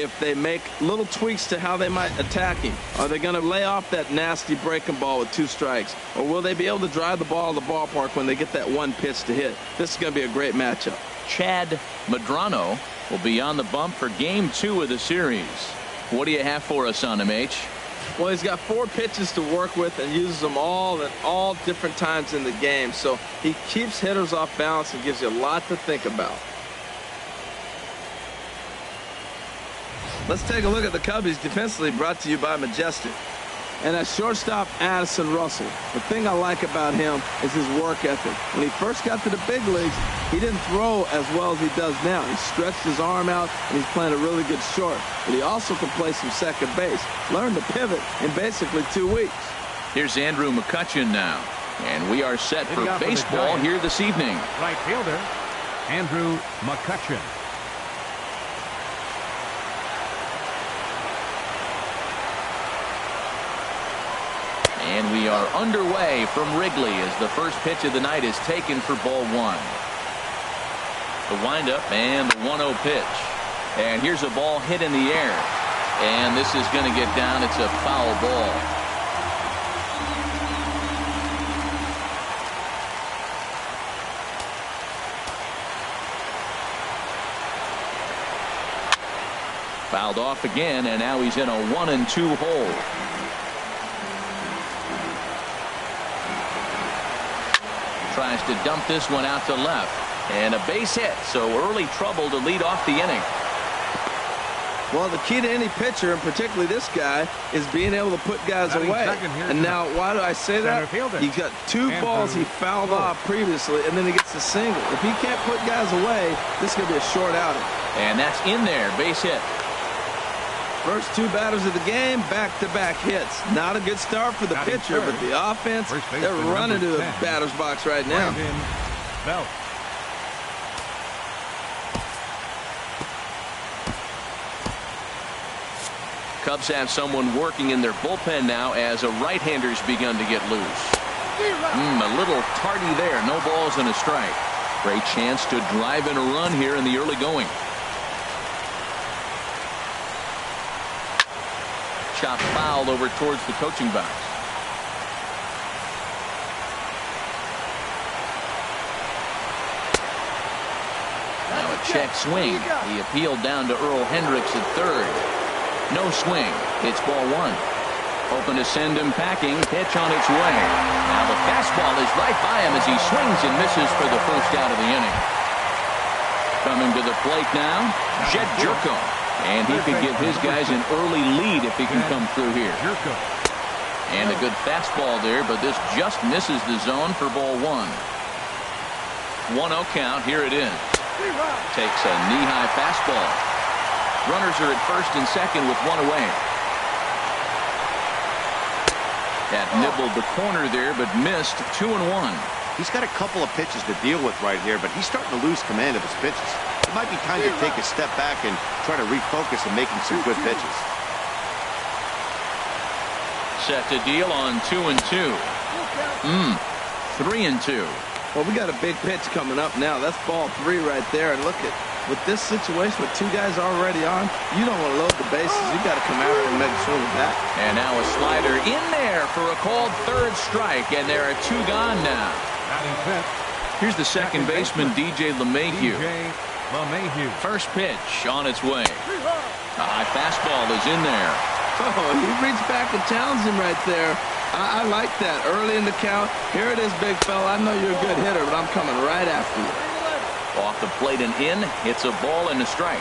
if they make little tweaks to how they might attack him. Are they going to lay off that nasty breaking ball with 2 strikes? Or will they be able to drive the ball to the ballpark when they get that one pitch to hit? This is going to be a great matchup. Chad Medrano will be on the bump for game 2 of the series. What do you have for us on him, H? Well, he's got 4 pitches to work with and uses them all at all different times in the game. So he keeps hitters off balance and gives you a lot to think about. Let's take a look at the Cubbies defensively, brought to you by Majestic. And at shortstop, Addison Russell. The thing I like about him is his work ethic. When he first got to the big leagues, he didn't throw as well as he does now. He stretched his arm out, and he's playing a really good short. But he also can play some second base. Learned to pivot in basically 2 weeks. Here's Andrew McCutchen now. And we are set for baseball here this evening. Right fielder, Andrew McCutchen. And we are underway from Wrigley as the first pitch of the night is taken for ball 1. The windup and the 1-0 pitch. And here's a ball hit in the air. And this is going to get down. It's a foul ball. Fouled off again, and now he's in a 1-2 hole. Tries to dump this one out to left, and a base hit, so early trouble to lead off the inning. Well, the key to any pitcher, and particularly this guy, is being able to put guys away. And now, why do I say that? He's got 2 balls he fouled off previously, and then he gets a single. If he can't put guys away, this is going to be a short outing. And that's in there, base hit. First 2 batters of the game, back-to-back hits. Not a good start for the pitcher, but the offense, they're running to the batter's box right now. Cubs have someone working in their bullpen now as a right-hander's begun to get loose. A little tardy there. No balls and a strike. Great chance to drive in a run here in the early going. Chop foul over towards the coaching box. Now a check swing. He appealed down to Earl Hendricks at third. No swing. It's ball 1. Hoping to send him packing. Pitch on its way. Now the fastball is right by him as he swings and misses for the first out of the inning. Coming to the plate now, Jed Jerko. And he could give his guys an early lead if he can come through here. And a good fastball there, but this just misses the zone for ball 1. 1-0 count. Here it is. Takes a knee-high fastball. Runners are at first and second with 1 away. That nibbled the corner there, but missed. 2-1. He's got a couple of pitches to deal with right here, but he's starting to lose command of his pitches. It might be time to take a step back and try to refocus on making some good pitches. Set to deal on 2-2. 3-2. Well, we got a big pitch coming up now. That's ball 3 right there. And look at, with this situation with 2 guys already on, you don't want to load the bases. You got to come out and make sure of that. And now a slider in there for a called third strike, and there are 2 gone now. Here's the second baseman, DJ LeMahieu. First pitch on its way. A high fastball is in there. Oh, he reached back and challenged him right there. I like that. Early in the count. Here it is, big fella. I know you're a good hitter, but I'm coming right after you. Off the plate and in. It's a ball and a strike.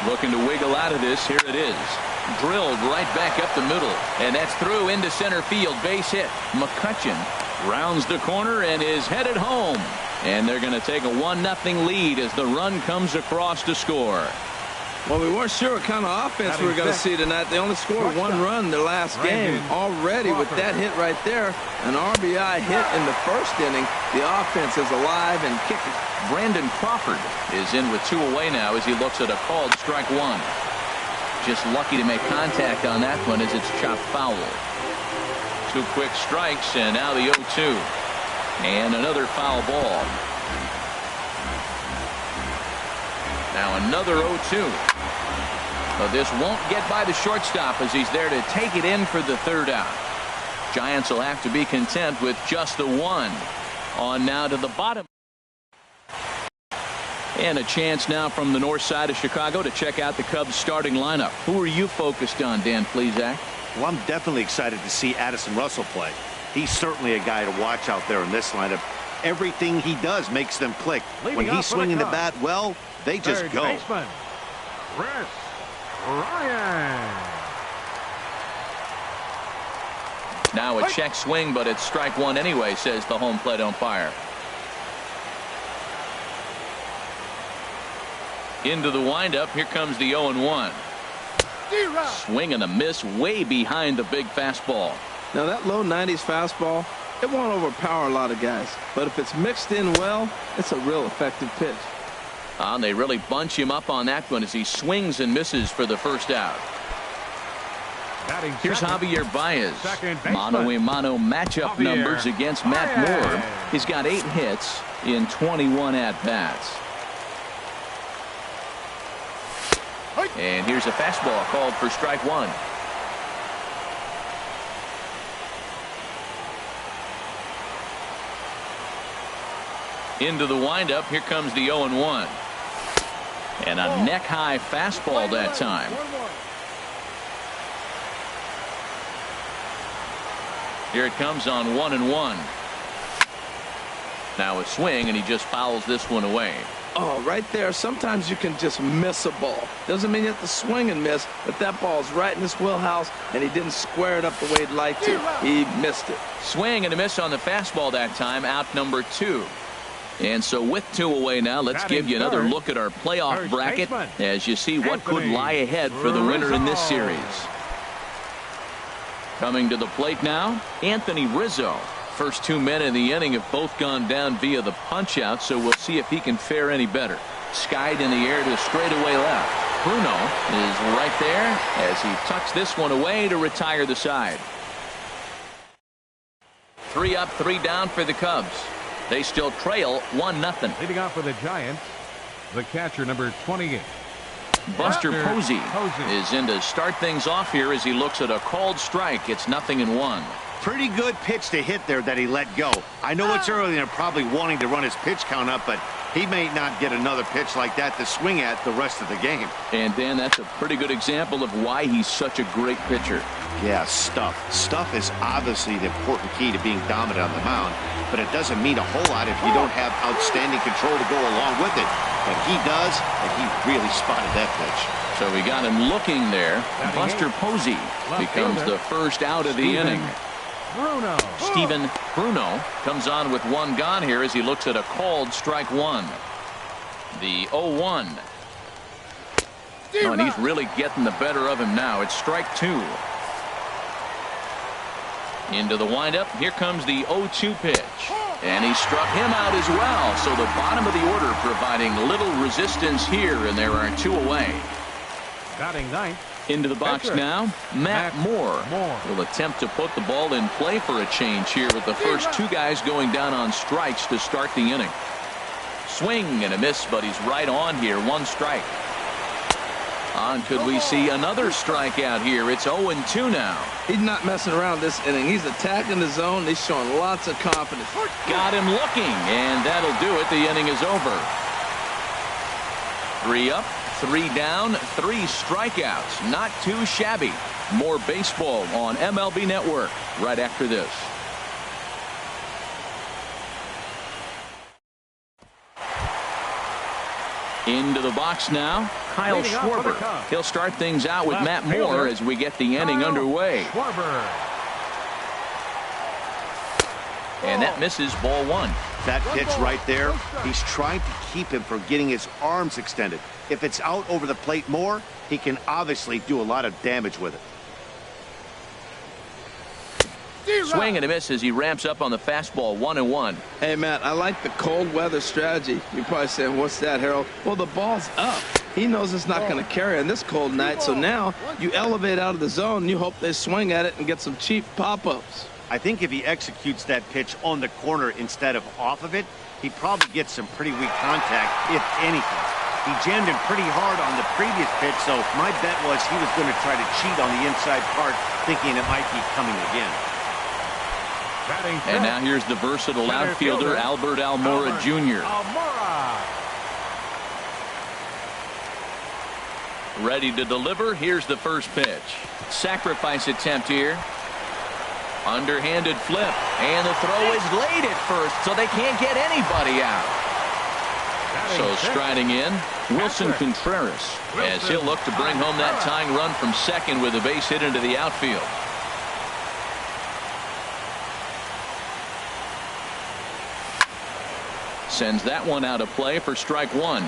Looking to wiggle out of this. Here it is. Drilled right back up the middle. And that's through into center field. Base hit. McCutchen rounds the corner and is headed home. And they're going to take a 1-0 lead as the run comes across to score. Well, we weren't sure what kind of offense we were going to see tonight. They only scored 1 run in their last game. Already with that hit right there, an RBI hit in the first inning. The offense is alive and kicking. Brandon Crawford is in with 2 away now as he looks at a called strike 1. Just lucky to make contact on that one as it's chopped foul. 2 quick strikes, and now the 0-2. And another foul ball. Now another 0-2. But this won't get by the shortstop as he's there to take it in for the third out. Giants will have to be content with just the one. On now to the bottom. And a chance now from the north side of Chicago to check out the Cubs starting lineup. Who are you focused on, Dan Plesac? Well, I'm definitely excited to see Addison Russell play. He's certainly a guy to watch out there in this lineup. Everything he does makes them click. When he's swinging the bat well, they just go. Baseman, Bryant. Now a check swing, but it's strike one anyway, says the home plate umpire. Into the windup. Here comes the 0-1. Swing and a miss way behind the big fastball. Now that low 90s fastball, it won't overpower a lot of guys. But if it's mixed in well, it's a real effective pitch. And they really bunch him up on that one as he swings and misses for the first out. Here's Javier Baez. Mano-a-mano matchup numbers against Matt Moore. He's got 8 hits in 21 at-bats. And here's a fastball called for strike one. Into the windup. Here comes the 0-1. And a neck-high fastball that time. Here it comes on 1-1. Now a swing, and he just fouls this one away. Oh, right there. Sometimes you can just miss a ball. Doesn't mean you have to swing and miss, but that ball's right in his wheelhouse, and he didn't square it up the way he'd like to. He missed it. Swing and a miss on the fastball that time. Out number 2. And so with 2 away now, let's give you another look at our playoff bracket as you see what could lie ahead for the winner in this series. Coming to the plate now, Anthony Rizzo. First 2 men in the inning have both gone down via the punch-out, so we'll see if he can fare any better. Skied in the air to straightaway left. Bruno is right there as he tucks this one away to retire the side. 3 up, 3 down for the Cubs. They still trail 1-0. Leading off for the Giants, the catcher, number 28. Buster Posey is in to start things off here as he looks at a called strike. It's 0-1. Pretty good pitch to hit there that he let go. I know it's early and they're probably wanting to run his pitch count up, but he may not get another pitch like that to swing at the rest of the game. And Dan, that's a pretty good example of why he's such a great pitcher. Yeah, stuff. Stuff is obviously the important key to being dominant on the mound, but it doesn't mean a whole lot if you don't have outstanding control to go along with it. But he does, and he really spotted that pitch. So we got him looking there. Buster Posey becomes the first out of the inning. Steven Bruno comes on with 1 gone here as he looks at a called strike 1. The 0-1. Oh, and he's really getting the better of him now. It's strike 2. Into the windup. Here comes the 0-2 pitch. And he struck him out as well. So the bottom of the order providing little resistance here, and there are 2 away. Batting ninth. Into the box now, Matt Moore will attempt to put the ball in play for a change here with the first 2 guys going down on strikes to start the inning. Swing and a miss, but he's right on here. 1 strike. On could we see another strikeout here? It's 0-2 now. He's not messing around this inning. He's attacking the zone. He's showing lots of confidence. Got him looking, and that'll do it. The inning is over. 3 up, 3 down, 3 strikeouts. Not too shabby. More baseball on MLB Network right after this. Into the box now, Kyle Schwarber. He'll start things out with Matt Moore as we get the inning underway. And that misses, ball 1. That pitch right there, he's trying to keep him from getting his arms extended. If it's out over the plate more, he can obviously do a lot of damage with it. Swing and a miss as he ramps up on the fastball. 1-1. Hey, Matt, I like the cold weather strategy. You're probably saying, what's that, Harold? Well, the ball's up. He knows it's not going to carry on this cold night, so now you elevate out of the zone and you hope they swing at it and get some cheap pop-ups. I think if he executes that pitch on the corner instead of off of it, he probably gets some pretty weak contact, if anything. He jammed him pretty hard on the previous pitch, so my bet was he was going to try to cheat on the inside part, thinking it might be coming again. And now here's the versatile outfielder, Albert Almora Jr. Ready to deliver. Here's the first pitch. Sacrifice attempt here. Underhanded flip. And the throw is late at first, so they can't get anybody out. So striding in, Wilson Contreras, as he'll look to bring home that tying run from second with a base hit into the outfield. Sends that one out of play for strike one.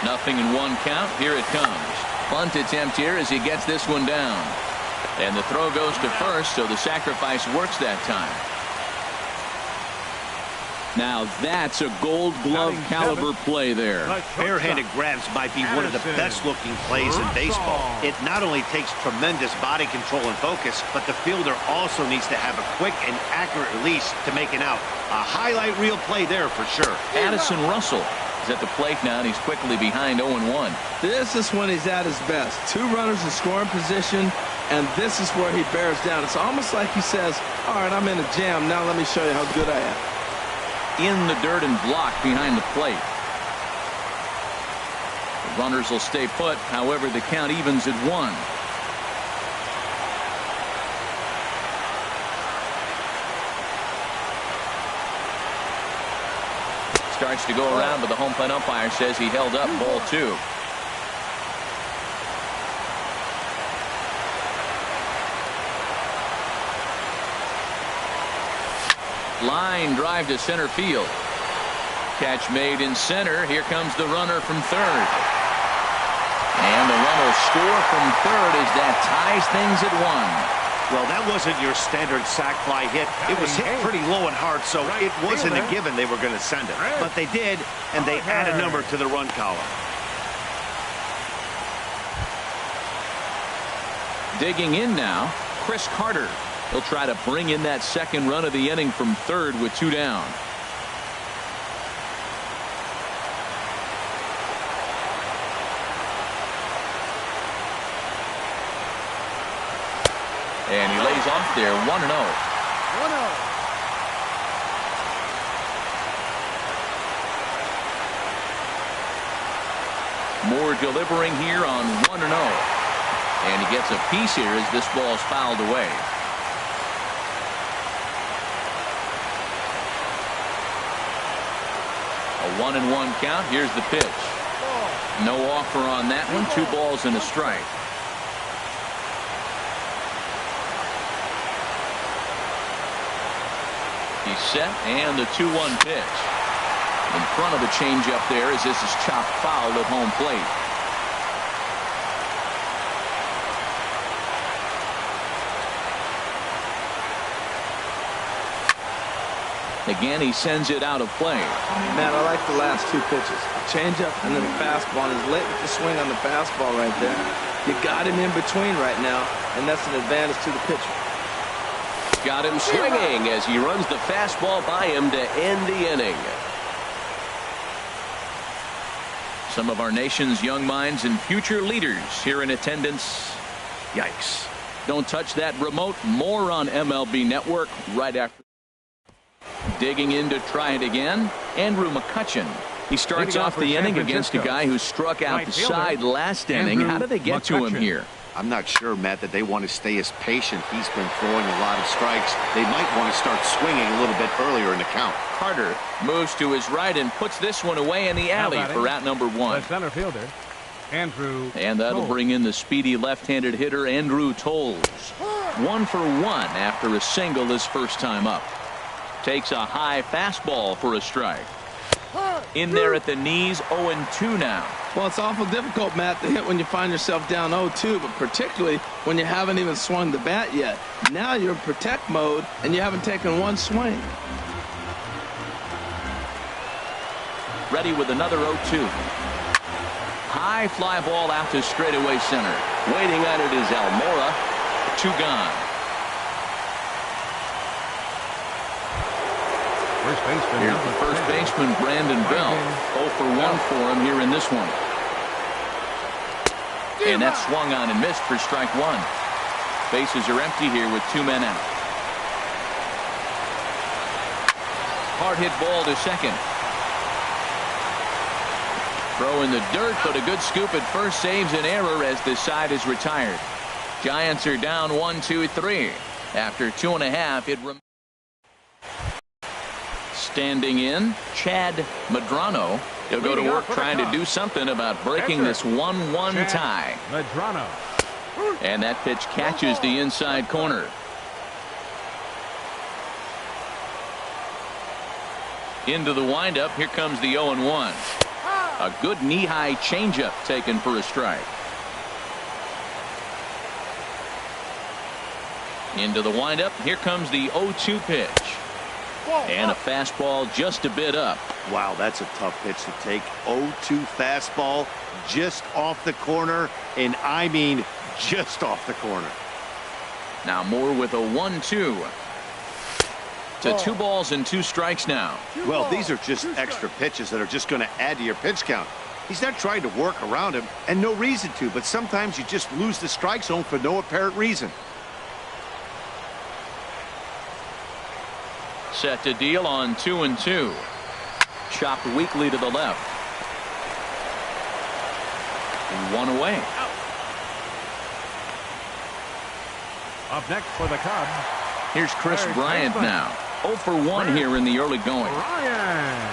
Nothing in one count. Here it comes. Bunt attempt here as he gets this one down. And the throw goes to first, so the sacrifice works that time. Now that's a Gold Glove caliber play there. Barehanded grabs might be one of the best looking plays in baseball. It not only takes tremendous body control and focus, but the fielder also needs to have a quick and accurate release to make an out. A highlight reel play there for sure. Addison Russell is at the plate now, and he's quickly behind 0-1. This is when he's at his best. Two runners in scoring position, and this is where he bears down. It's almost like he says, all right, I'm in a jam. Now let me show you how good I am. In the dirt and blocked behind the plate. The runners will stay put. However, the count evens at 1. Starts to go around, but the home plate umpire says he held up. Ball 2. Line drive to center field. Catch made in center. Here comes the runner from third. And the run will score from third as that ties things at 1. Well, that wasn't your standard sac fly hit. It was hit pretty low and hard, so it wasn't a given they were going to send it. But they did, and they add a number to the run column. Digging in now, Chris Carter. He'll try to bring in that second run of the inning from third with 2 down. And he lays off there, 1-0. 1-0. Moore delivering here on 1-0. And he gets a piece here as this ball's fouled away. A 1-1 count. Here's the pitch. No offer on that one. 2 balls and a strike. He's set, and the 2-1 pitch. In front of the changeup there as this is chopped foul at home plate. Again, he sends it out of play. Man, I like the last 2 pitches. The changeup and then the fastball. And he's late with the swing on the fastball right there. You got him in between right now, and that's an advantage to the pitcher. Got him swinging as he runs the fastball by him to end the inning. Some of our nation's young minds and future leaders here in attendance. Yikes. Don't touch that remote. More on MLB Network right after. Digging in to try it again, Andrew Mccutchen. He starts off the inning against a guy who struck out the side last inning. How did they get to him here? I'm not sure, Matt, that they want to stay as patient. He's been throwing a lot of strikes. They might want to start swinging a little bit earlier in the count. Carter moves to his right and puts this one away in the alley for out number 1. The center fielder, Andrew. And that'll bring in the speedy left-handed hitter Andrew Tolles. 1 for 1 after a single his first time up. Takes a high fastball for a strike. In there at the knees, 0-2 now. Well, it's awful difficult, Matt, to hit when you find yourself down 0-2, but particularly when you haven't even swung the bat yet. Now you're in protect mode, and you haven't taken one swing. Ready with another 0-2. High fly ball out to straightaway center. Waiting on it is Almora. 2 gone. First baseman, Here's the first baseman, Brandon Bell. 0 for 1 for him here in this one. And that swung on and missed for strike one. Bases are empty here with 2 men out. Hard hit ball to second. Throw in the dirt, but a good scoop at first saves an error as this side is retired. Giants are down 1-2-3. After 2.5, it remains. Standing in, Chad Medrano. He'll go to work trying to do something about breaking this 1-1 tie. Medrano. And that pitch catches the inside corner. Into the windup. Here comes the 0-1. A good knee-high changeup taken for a strike. Into the windup. Here comes the 0-2 pitch. And a fastball just a bit up. Wow, that's a tough pitch to take. 0-2 fastball just off the corner, and I mean just off the corner. Now Moore with a 1-2. To 2 balls and 2 strikes now. Well, these are just extra pitches that are just going to add to your pitch count. He's not trying to work around him, and no reason to, but sometimes you just lose the strike zone for no apparent reason. Set to deal on 2-2. Chopped weakly to the left. And 1 away. Up next for the Cubs. Here's Chris Bryant now. 0 for 1 here in the early going. Bryant.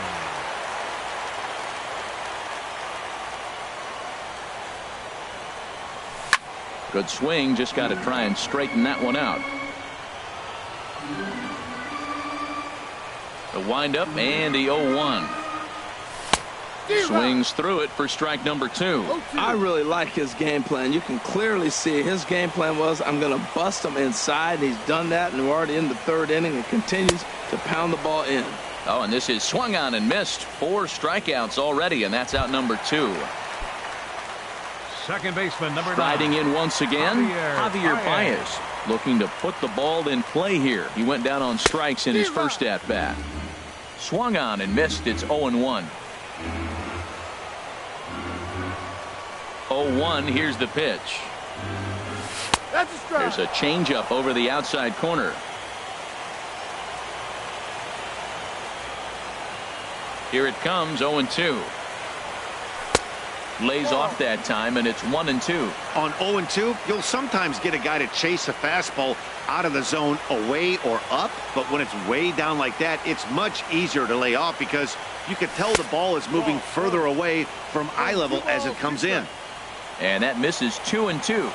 Good swing. Just got to try and straighten that one out. The windup and the 0-1. Swings through it for strike number 2. I really like his game plan. You can clearly see his game plan was, I'm going to bust him inside. He's done that, and we're already in the 3rd inning and continues to pound the ball in. Oh, and this is swung on and missed. 4 strikeouts already, and that's out number 2. Second baseman, number 9. Riding in once again, Javier Baez. Baez. Looking to put the ball in play here. He went down on strikes in his first at-bat. Swung on and missed. It's 0-1. 0-1. Here's the pitch. That's a strike. There's a changeup over the outside corner. Here it comes. 0-2. Lays off that time, and it's 1-2. On 0-2, you'll sometimes get a guy to chase a fastball out of the zone away or up, but when it's way down like that, it's much easier to lay off because you can tell the ball is moving further away from eye level as it comes in. And that misses 2-2.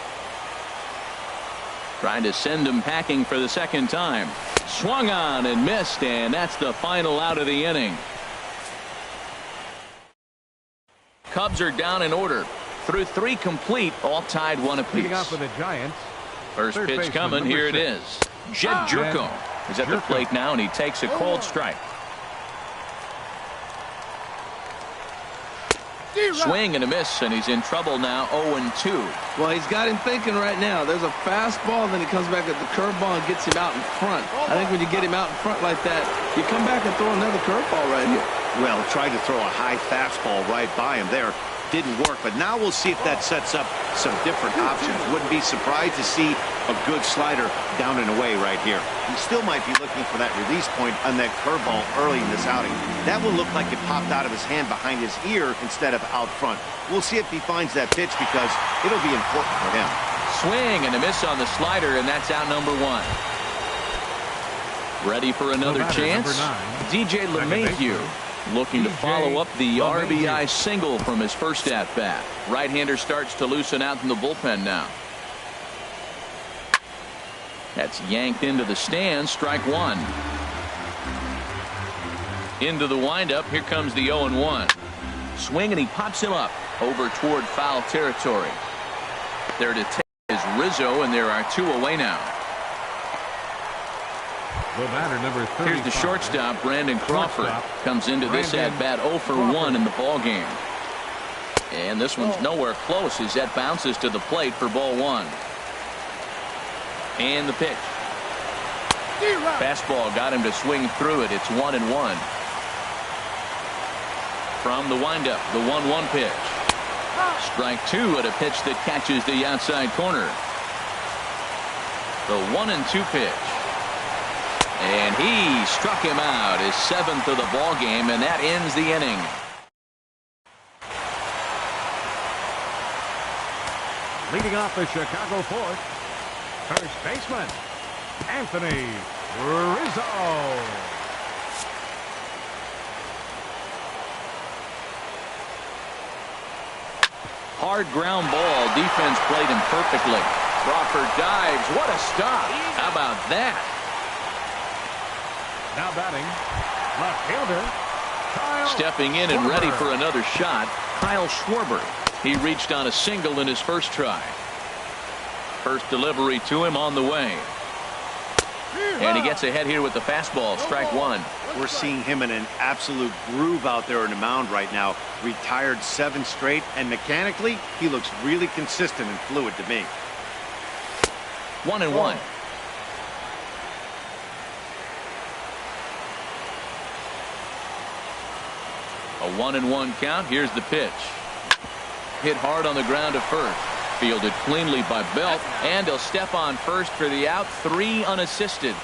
Trying to send him packing for the second time. Swung on and missed, and that's the final out of the inning. Cubs are down in order. Through 3 complete, all tied 1 apiece. Leading off for the Giants. First Third pitch baseman, coming. number Here it 6. is. Jed Jerko is at the plate now, and he takes a cold strike. Swing and a miss, and he's in trouble now. 0-2. Well, he's got him thinking right now. There's a fastball, then he comes back at the curveball and gets him out in front. I think when you get him out in front like that, you come back and throw another curveball right here. Well, tried to throw a high fastball right by him there. Didn't work, but now we'll see if that sets up some different options. Wouldn't be surprised to see a good slider down and away right here. He still might be looking for that release point on that curveball early in this outing. That will look like it popped out of his hand behind his ear instead of out front. We'll see if he finds that pitch because it'll be important for him. Swing and a miss on the slider, and that's out number 1. Ready for another chance? DJ LeMahieu. Looking to follow up the RBI single from his first at-bat. Right-hander starts to loosen out in the bullpen now. That's yanked into the stands. Strike 1. Into the windup. Here comes the 0-1. Swing, and he pops him up over toward foul territory. There to take is Rizzo, and there are 2 away now. The batter, number 35. Here's the shortstop, Brandon Crawford. Comes into this at-bat 0 for 1 in the ballgame. And this one's nowhere close as that bounces to the plate for ball 1. And the pitch. Fastball got him to swing through it. It's 1-1. From the windup, the 1-1 pitch. Strike two at a pitch that catches the outside corner. The 1-2 pitch. And he struck him out, his 7th of the ball game, and that ends the inning. Leading off the Chicago fourth, first baseman, Anthony Rizzo. Hard ground ball. Defense played him perfectly. Crawford dives. What a stop. How about that? Now batting, left fielder, Kyle Stepping in and ready for another shot, Kyle Schwarber. He reached on a single in his first try. First delivery to him on the way. And he gets ahead here with the fastball. Strike one. We're seeing him in an absolute groove out there on the mound right now. Retired 7 straight, and mechanically, he looks really consistent and fluid to me. 1-1. A 1-1 count. Here's the pitch. Hit hard on the ground to first. Fielded cleanly by Belt, and he'll step on first for the out. 3 unassisted.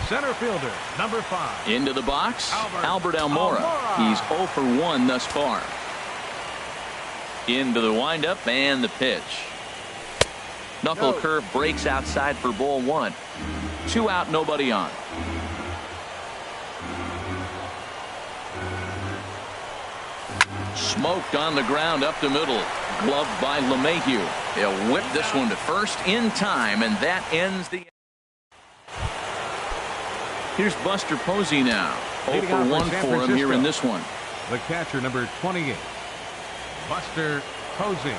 Center fielder, number 5. Into the box, Albert Almora. He's 0 for 1 thus far. Into the windup and the pitch. Knuckle curve breaks outside for ball 1. 2 out, nobody on. Smoked on the ground up the middle. Gloved by LeMahieu. He'll whip this one to first in time, and that ends the. Here's Buster Posey now. 0 for 1 for him here in this one. The catcher, number 28, Buster Posey.